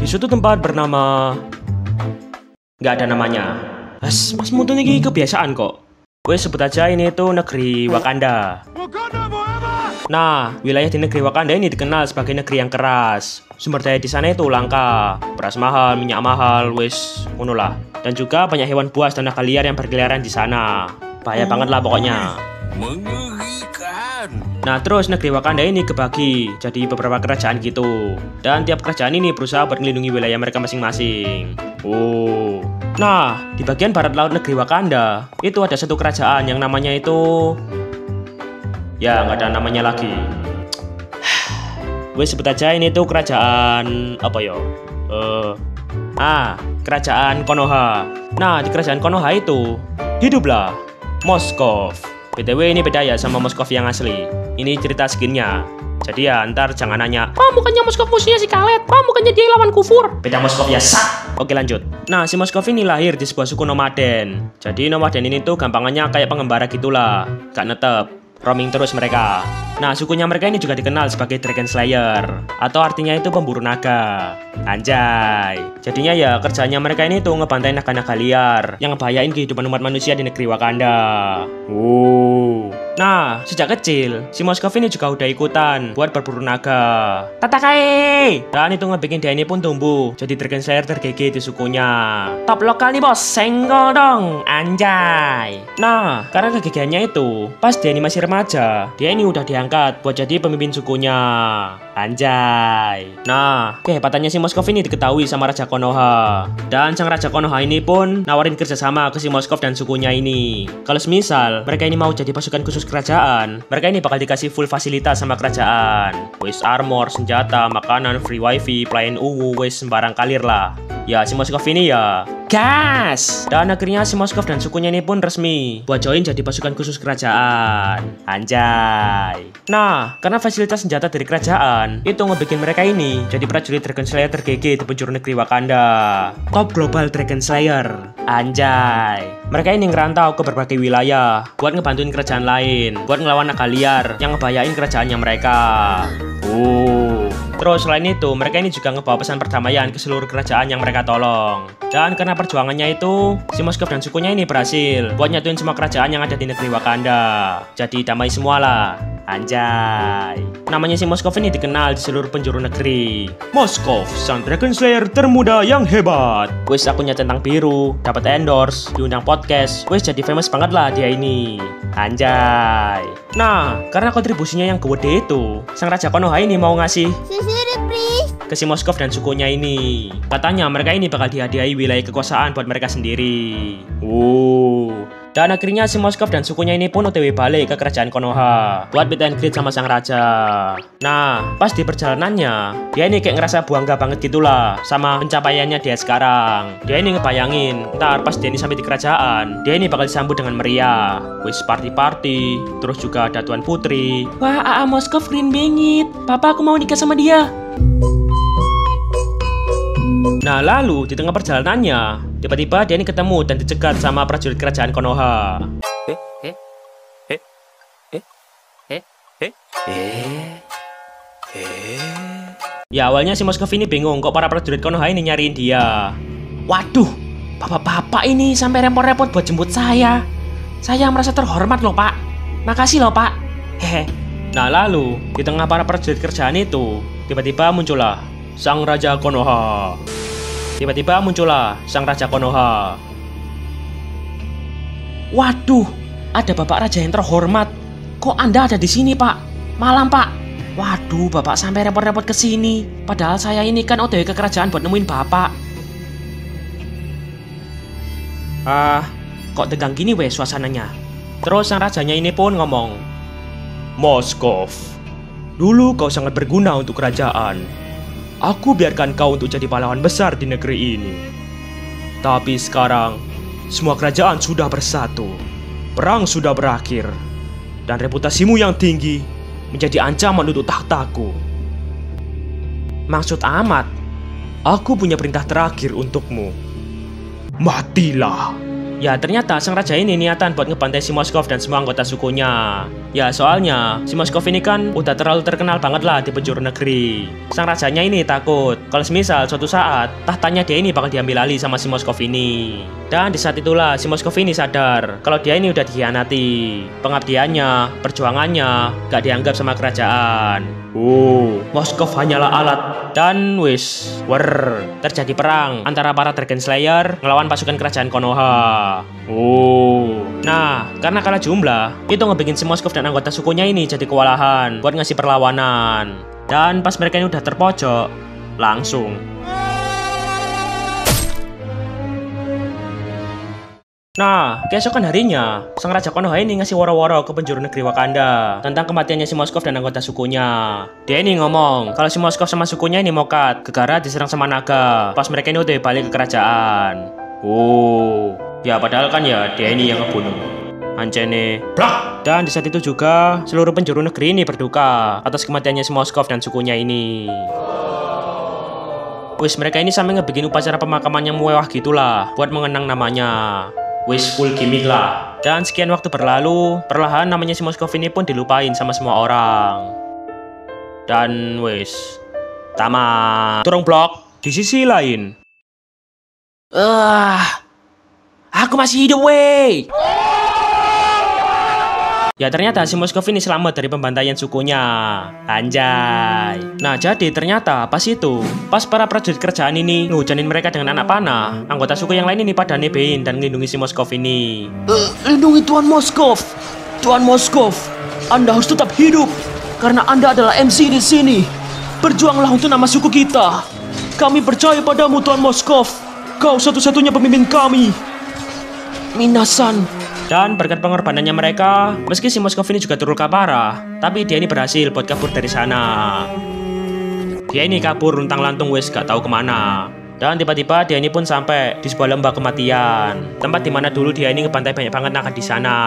di suatu tempat bernama... Nggak ada namanya. Mas mutu ini kebiasaan kok. Wes sebut aja ini tuh negeri Wakanda. Nah, wilayah di negeri Wakanda ini dikenal sebagai negeri yang keras. Sumber daya di sana itu langka, beras mahal, minyak mahal, wes ngono lah. Dan juga banyak hewan buas dan naga liar yang berkeliaran di sana. Bahaya banget lah pokoknya. Mengerikan. Nah, terus negeri Wakanda ini kebagi jadi beberapa kerajaan gitu. Dan tiap kerajaan ini berusaha buat melindungi wilayah mereka masing-masing. Oh. Nah, di bagian barat laut negeri Wakanda, itu ada satu kerajaan yang namanya itu... Ya, nggak ada namanya lagi. Gue sebut aja ini tuh kerajaan... Apa ya? Kerajaan Konoha. Nah, di kerajaan Konoha itu hiduplah Moskov. BTW ini beda ya sama Moskov yang asli. Ini cerita skinnya. Jadi ya ntar jangan nanya, bukannya Moskov musuhnya si Khaled, bukannya dia lawan kufur. Beda Moskov ya, sak. Oke lanjut. Nah, si Moskov ini lahir di sebuah suku nomaden. Jadi nomaden ini tuh gampangannya kayak pengembara gitulah, gak netep, roaming terus mereka. Nah, sukunya mereka ini juga dikenal sebagai Dragon Slayer, atau artinya itu pemburu naga. Anjay. Jadinya ya kerjanya mereka ini tuh ngebantai naga-naga liar yang ngebahayain kehidupan umat manusia di negeri Wakanda. Nah, sejak kecil, si Moskov ini juga udah ikutan buat berburu naga. Tatakai! Dan itu ngebikin dia ini pun tumbuh jadi Dragon Slayer tergege di sukunya. Top lokal nih bos, senggol dong, anjay. Nah, karena kegigihannya itu, pas dia ini masih remaja, dia ini udah diangkat buat jadi pemimpin sukunya. Anjay. Nah, kehebatannya si Moskov ini diketahui sama Raja Konoha. Dan sang Raja Konoha ini pun nawarin kerjasama ke si Moskov dan sukunya ini. Kalau semisal mereka ini mau jadi pasukan khusus kerajaan, mereka ini bakal dikasih full fasilitas sama kerajaan. Wes armor, senjata, makanan, free wifi, pelayan wes sembarang kalir lah. Ya, si Moskov ini ya gas. Dan akhirnya si Moskov dan sukunya ini pun resmi buat join jadi pasukan khusus kerajaan. Anjay. Nah, karena fasilitas senjata dari kerajaan itu ngebikin mereka ini jadi prajurit Dragon Slayer tergege di penjuru negeri Wakanda. Top global Dragon Slayer. Anjay. Mereka ini ngerantau ke berbagai wilayah buat ngebantuin kerajaan lain, buat ngelawan naga liar yang ngebahayain kerajaannya mereka. Terus selain itu, mereka ini juga ngebawa pesan perdamaian ke seluruh kerajaan yang mereka tolong. Dan karena perjuangannya itu, si Moskov dan sukunya ini berhasil buat nyatuin semua kerajaan yang ada di negeri Wakanda. Jadi damai semua lah. Anjay. Namanya si Moskov ini dikenal di seluruh penjuru negeri. Moskov, sang Dragon Slayer termuda yang hebat. Wes akunnya centang biru, dapat endorse, diundang podcast. Wes jadi famous banget lah dia ini. Anjay. Nah, karena kontribusinya yang gede itu, sang Raja Konoha ini mau ngasih ke si Moskov dan sukunya ini. Katanya mereka ini bakal dihadiahi wilayah kekuasaan buat mereka sendiri. Dan akhirnya si Moskov dan sukunya ini pun OTW balik ke kerajaan Konoha buat meet and greet sama sang raja. Nah, pas di perjalanannya, dia ini kayak ngerasa bangga banget gitulah sama pencapaiannya dia sekarang. Dia ini ngebayangin, ntar pas dia ini sampai di kerajaan, dia ini bakal disambut dengan meriah. Wis party-party, terus juga ada Tuan Putri. Wah, AA Moskov keren banget. Papa aku mau nikah sama dia. Nah, lalu di tengah perjalanannya, tiba-tiba dia ini ketemu dan dicegat sama prajurit kerajaan Konoha. Ya, awalnya si Moskov ini bingung kok para prajurit Konoha ini nyariin dia. Waduh, bapak-bapak ini sampai repot-repot buat jemput saya. Saya merasa terhormat loh, Pak. Makasih loh, Pak. Hehe. Nah, lalu di tengah para prajurit kerajaan itu, tiba-tiba muncullah sang Raja Konoha. Waduh, ada Bapak Raja yang terhormat. Kok Anda ada di sini, Pak? Malam, Pak. Waduh, Bapak sampai repot-repot ke sini. Padahal saya ini kan OTW ke kerajaan buat nemuin Bapak. Kok tegang gini weh suasananya. Terus sang rajanya ini pun ngomong, Moskov, dulu kau sangat berguna untuk kerajaan. Aku biarkan kau untuk jadi pahlawan besar di negeri ini. Tapi sekarang, semua kerajaan sudah bersatu. Perang sudah berakhir. Dan reputasimu yang tinggi menjadi ancaman untuk tahtaku. Maksud amat, aku punya perintah terakhir untukmu. Matilah. Ya ternyata sang raja ini niatan buat ngebantai si Moskov dan semua anggota sukunya. Ya soalnya si Moskov ini kan udah terlalu terkenal banget lah di penjuru negeri. Sang rajanya ini takut kalau semisal suatu saat tahtanya dia ini bakal diambil alih sama si Moskov ini. Dan di saat itulah si Moskov ini sadar kalau dia ini udah dikhianati. Pengabdiannya, perjuangannya gak dianggap sama kerajaan. Moskov hanyalah alat. Dan terjadi perang antara para Dragon Slayer ngelawan pasukan kerajaan Konoha. Nah, karena kalah jumlah, itu ngebikin si Moskov dan anggota sukunya ini jadi kewalahan buat ngasih perlawanan. Dan pas mereka ini udah terpojok, langsung Nah, keesokan harinya, sang Raja Konoha ini ngasih woro-woro ke penjuru negeri Wakanda tentang kematiannya si Moskov dan anggota sukunya. Dia ini ngomong kalau si Moskov sama sukunya ini mokat gegara diserang sama naga pas mereka ini udah balik ke kerajaan. Ya padahal kan ya dia ini yang ngebunuh. Ancene. Dan di saat itu juga seluruh penjuru negeri ini berduka atas kematiannya si Moskov dan sukunya ini. Mereka ini sampai ngebikin upacara pemakaman yang mewah gitulah buat mengenang namanya. Full gimmick lah. Dan sekian waktu berlalu, perlahan namanya si Moskov ini pun dilupain sama semua orang. Dan tamat. Turung blok. Di sisi lain, aku masih hidup wey. Ya ternyata si Moskov ini selamat dari pembantaian sukunya. Anjay. Nah jadi ternyata pas para prajurit kerajaan ini ngehujanin mereka dengan anak panah, anggota suku yang lain ini pada nebein dan ngelindungi si Moskov ini. Lindungi Tuan Moskov. Tuan Moskov, Anda harus tetap hidup karena Anda adalah MC di sini. Berjuanglah untuk nama suku kita. Kami percaya padamu Tuan Moskov. Kau satu-satunya pemimpin kami. Minasan. Dan berkat pengorbanannya mereka, meski si Moskov ini juga terluka parah, tapi dia ini berhasil buat kabur dari sana. Dia ini kabur luntang-lantung gak tahu kemana. Dan tiba-tiba dia ini pun sampai di sebuah lembah kematian, tempat dimana dulu dia ini ngebantai banyak banget naga di sana.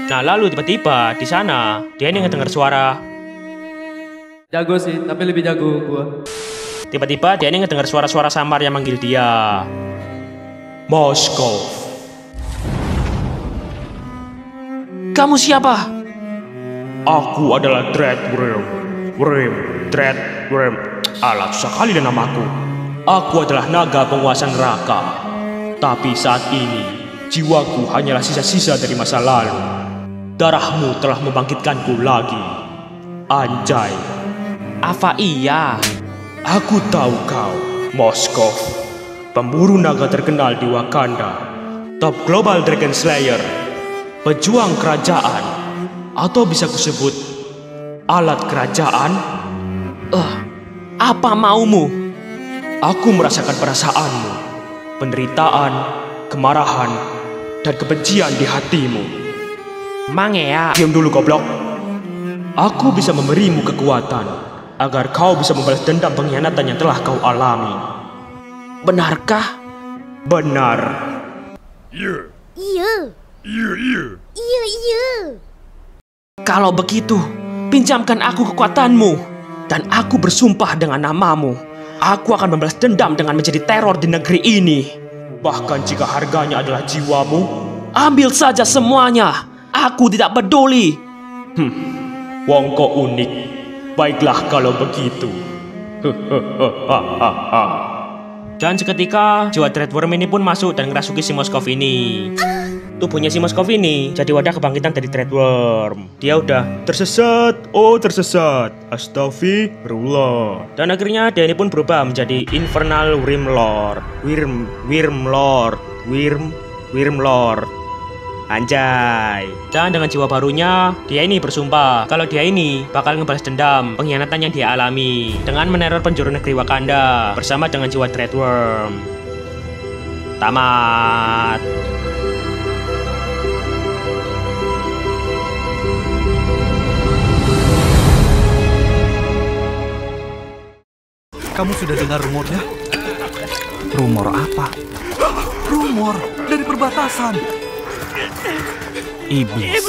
Nah lalu tiba-tiba di sana dia ini ngedengar suara. Jago sih, tapi lebih jago gua. Tiba-tiba dia ini ngedengar suara-suara samar yang manggil dia. Moskov. Kamu siapa? Aku adalah Dreadworm. Alat sekali dan namaku. Aku adalah naga penguasa neraka. Tapi saat ini, jiwaku hanyalah sisa-sisa dari masa lalu. Darahmu telah membangkitkanku lagi. Anjay. Apa iya? Aku tahu kau, Moskov. Pemburu naga terkenal di Wakanda. Top Global Dragon Slayer. Pejuang kerajaan, atau bisa kusebut alat kerajaan. Apa maumu? Aku merasakan perasaanmu, penderitaan, kemarahan, dan kebencian di hatimu. Mangea. Diam dulu goblok. Aku bisa memberimu kekuatan agar kau bisa membalas dendam pengkhianatan yang telah kau alami. Benarkah? Benar. Iya. Kalau begitu, pinjamkan aku kekuatanmu. Dan aku bersumpah dengan namamu, aku akan membalas dendam dengan menjadi teror di negeri ini. Bahkan jika harganya adalah jiwamu, ambil saja semuanya. Aku tidak peduli. Wongko unik. Baiklah kalau begitu. Dan seketika jiwa Dreadworm ini pun masuk dan ngerasuki si Moskov ini. Tubuhnya si Moskov ini jadi wadah kebangkitan dari Dreadworm. Dia udah tersesat. Astagfirullah. Dan akhirnya dia ini pun berubah menjadi Infernal Wyrmlord. Wyrmlord. Anjay. Dan dengan jiwa barunya, dia ini bersumpah kalau dia ini bakal ngebalas dendam pengkhianatan yang dia alami dengan meneror penjuru negeri Wakanda bersama dengan jiwa Dreadworm. Tamat. Kamu sudah dengar rumornya? Rumor apa? Rumor dari perbatasan. Iblis.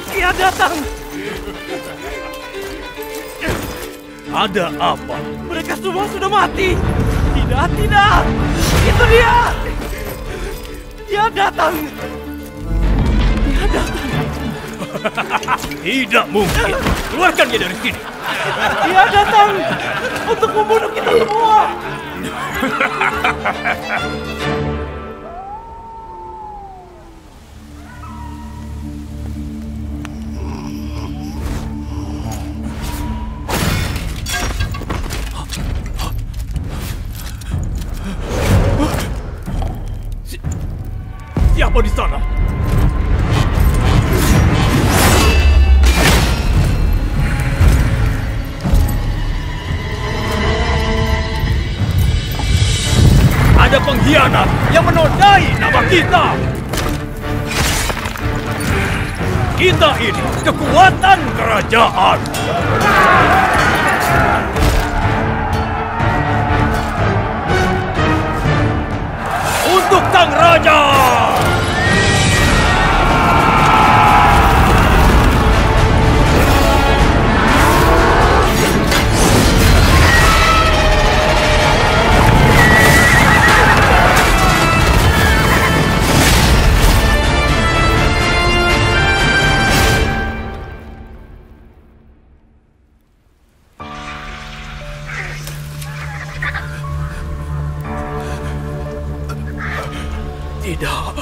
Dia datang. Ada apa? Mereka semua sudah mati. Tidak. Itu dia. Dia datang! Dia datang! Tidak mungkin. Keluarkan dia dari sini. Dia datang! Untuk membunuh kita semua! Siapa di sana? Ada pengkhianat yang menodai nama kita. Kita ini kekuatan kerajaan. Untuk Sang Raja! Tidak.